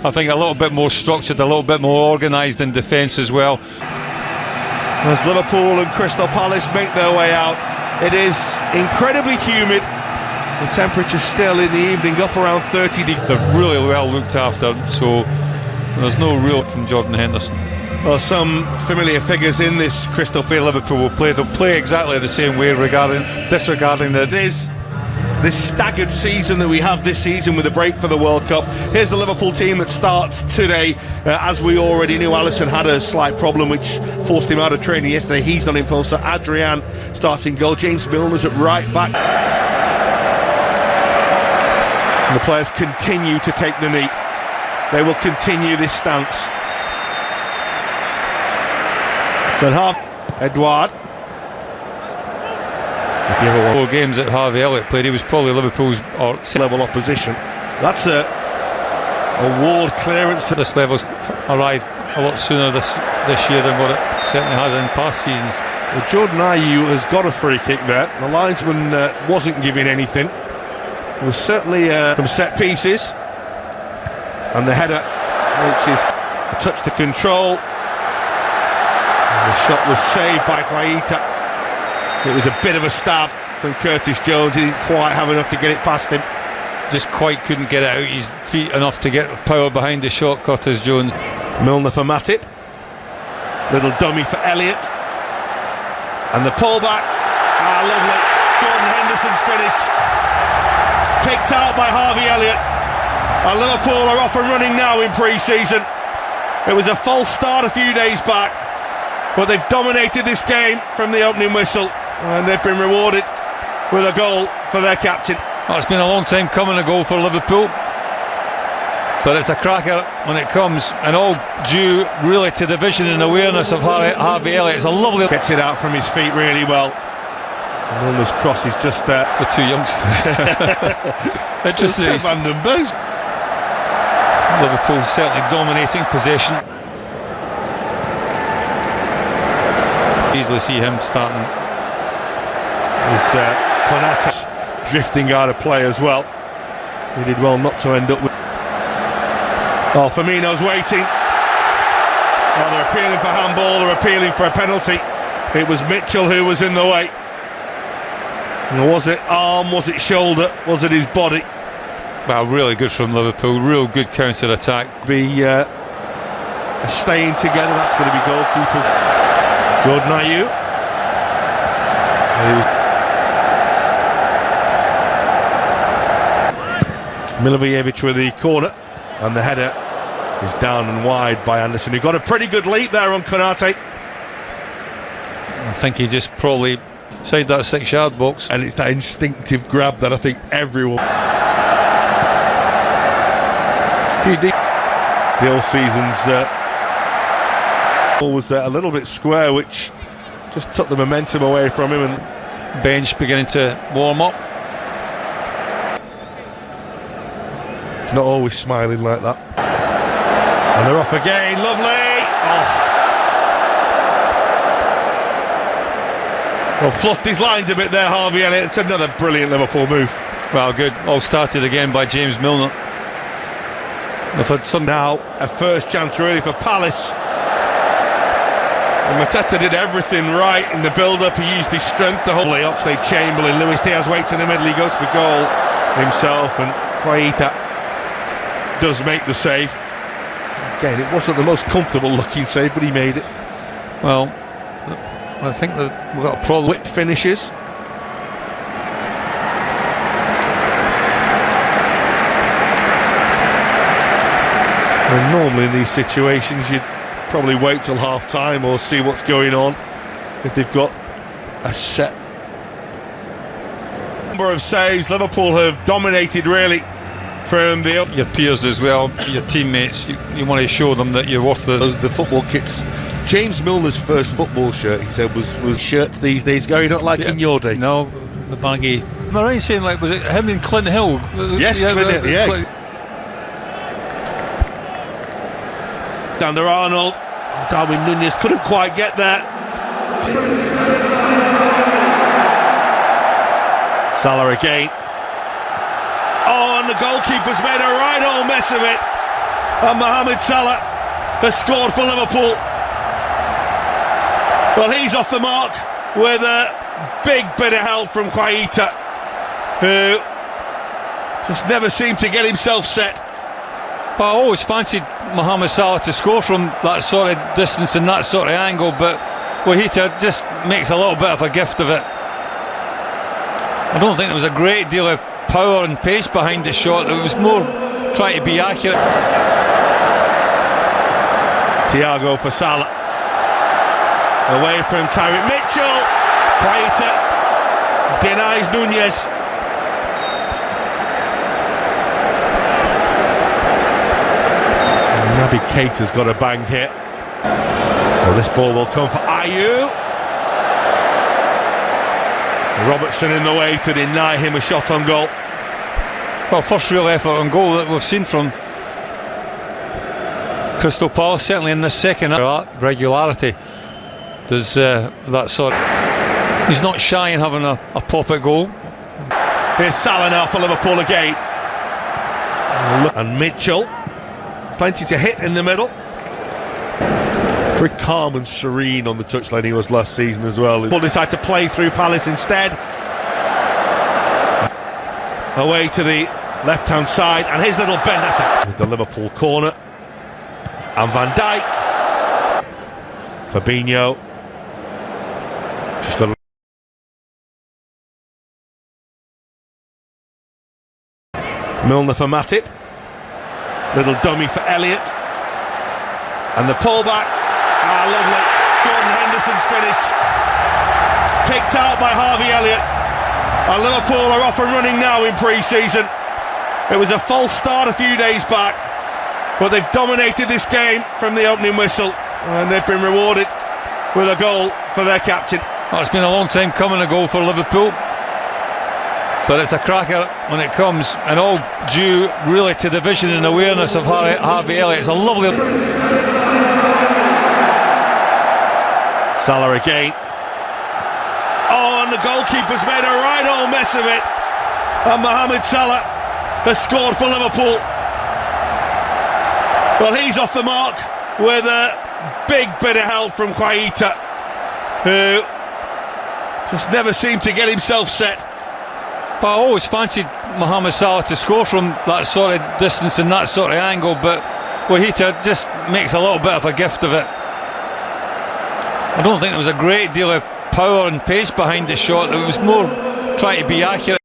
I think a little bit more structured, a little bit more organised in defence as well. As Liverpool and Crystal Palace make their way out, it is incredibly humid. The temperature's still in the evening up around 30 degrees. They're really well looked after, so there's no real from Jordan Henderson. Well, some familiar figures in this Crystal Palace. Liverpool will play. They'll play exactly the same way, disregarding the. There's this staggered season that we have this season with a break for the World Cup. Here's the Liverpool team that starts today. As we already knew, Alisson had a slight problem which forced him out of training yesterday. He's not in full, so Adrian starts in goal. James Milner's at right back. And the players continue to take the knee. They will continue this stance. Good half. Edouard. If you ever 4 games that Harvey Elliott played, he was probably Liverpool's level opposition. That's a ward clearance. This level's arrived a lot sooner this year than what it certainly has in past seasons. Well, Jordan Ayew has got a free kick there. The linesman wasn't giving anything. It was certainly from set pieces. And the header, which is a touch to control. And the shot was saved by Quaita. It was a bit of a stab from Curtis Jones. He didn't quite have enough to get it past him. Just quite couldn't get it out his feet enough to get power behind the shot, Curtis Jones. Milner for Matip. Little dummy for Elliott. And the pullback. Ah, lovely. Jordan Henderson's finish. Picked out by Harvey Elliott. And Liverpool are off and running now in pre-season. It was a false start a few days back, but they've dominated this game from the opening whistle, and they've been rewarded with a goal for their captain. Well, it's been a long time coming, a goal for Liverpool, but it's a cracker when it comes, and all due really to the vision and awareness of Harvey Elliott. It's a lovely... Gets it out from his feet really well. Milner's cross is just there. The 2 youngsters. Interesting. Liverpool certainly dominating possession. Easily see him starting. There's Konate drifting out of play as well. He did well not to end up with... Oh, Firmino's waiting. Oh, they're appealing for handball, they're appealing for a penalty. It was Mitchell who was in the way. Was it arm, was it shoulder, was it his body? Well, really good from Liverpool, real good counter-attack. Be staying together, that's going to be goalkeepers. Jordan Ayew. Milivojevic with the corner, and the header is down and wide by Anderson, who got a pretty good leap there on Konate. I think he just probably side that 6-yard box. And it's that instinctive grab that I think everyone... The all season's was a little bit square, which just took the momentum away from him, and bench beginning to warm up. He's not always smiling like that. And they're off again, lovely! Oh. Well, fluffed his lines a bit there, Harvey Elliott. It's another brilliant Liverpool move. Well, good. All started again by James Milner. They've had some... Now, a first chance really for Palace. And Mateta did everything right in the build-up. He used his strength to hold Oxlade-Chamberlain. Luis Diaz waits in the middle. He goes for goal himself, and Quaita does make the save. Again, it wasn't the most comfortable-looking save, but he made it. Well, I think that we've got a problem. Whip finishes. And normally in these situations you'd probably wait till half-time or see what's going on if they've got a set number of saves. Liverpool have dominated really from the... Your peers as well, your teammates, you want to show them that you're worth the football kits. James Milner's first football shirt, he said, was shirts these days go, not like in your day. No, the baggy. Am I right saying, like, was it him and Clint Hill? Yes, Clint Hill, yeah. Under Arnold. Darwin Núñez couldn't quite get there. Salah again. Oh, and the goalkeeper's made a right old mess of it. And Mohamed Salah has scored for Liverpool. Well, he's off the mark with a big bit of help from Quaita, who just never seemed to get himself set. Well, I always fancied Mohamed Salah to score from that sort of distance and that sort of angle, but Quaita just makes a little bit of a gift of it. I don't think there was a great deal of power and pace behind the shot. It was more trying to be accurate. Thiago for Salah. Away from Tyreek Mitchell. Quaita denies Nunez. Naby Keita's got a bang here. Well, this ball will come for Ayew. Robertson in the way to deny him a shot on goal. Well, first real effort on goal that we've seen from Crystal Palace, certainly in this second regularity. There's that sort of... He's not shy in having a pop at goal. Here's Salah now for Liverpool again. And Mitchell. Plenty to hit in the middle. Very calm and serene on the touchline he was last season as well. Liverpool decide to play through Palace instead. Away to the left-hand side, and his little bend at it. With the Liverpool corner. And Van Dijk. Fabinho. Just a Milner for Matip. Little dummy for Elliott. And the pullback. Lovely. Jordan Henderson's finish. Picked out by Harvey Elliott. And Liverpool are off and running now in pre-season. It was a false start a few days back, but they've dominated this game from the opening whistle, and they've been rewarded with a goal for their captain. Well, it's been a long time coming, a goal for Liverpool, but it's a cracker when it comes, and all due really to the vision and awareness of Harvey Elliott. It's a lovely... Salah again. Oh, and the goalkeeper's made a right old mess of it. And Mohamed Salah has scored for Liverpool. Well, he's off the mark with a big bit of help from Quaita, who just never seemed to get himself set. Well, I always fancied Mohamed Salah to score from that sort of distance and that sort of angle, but Quaita just makes a little bit of a gift of it. I don't think there was a great deal of power and pace behind the shot. It was more trying to be accurate.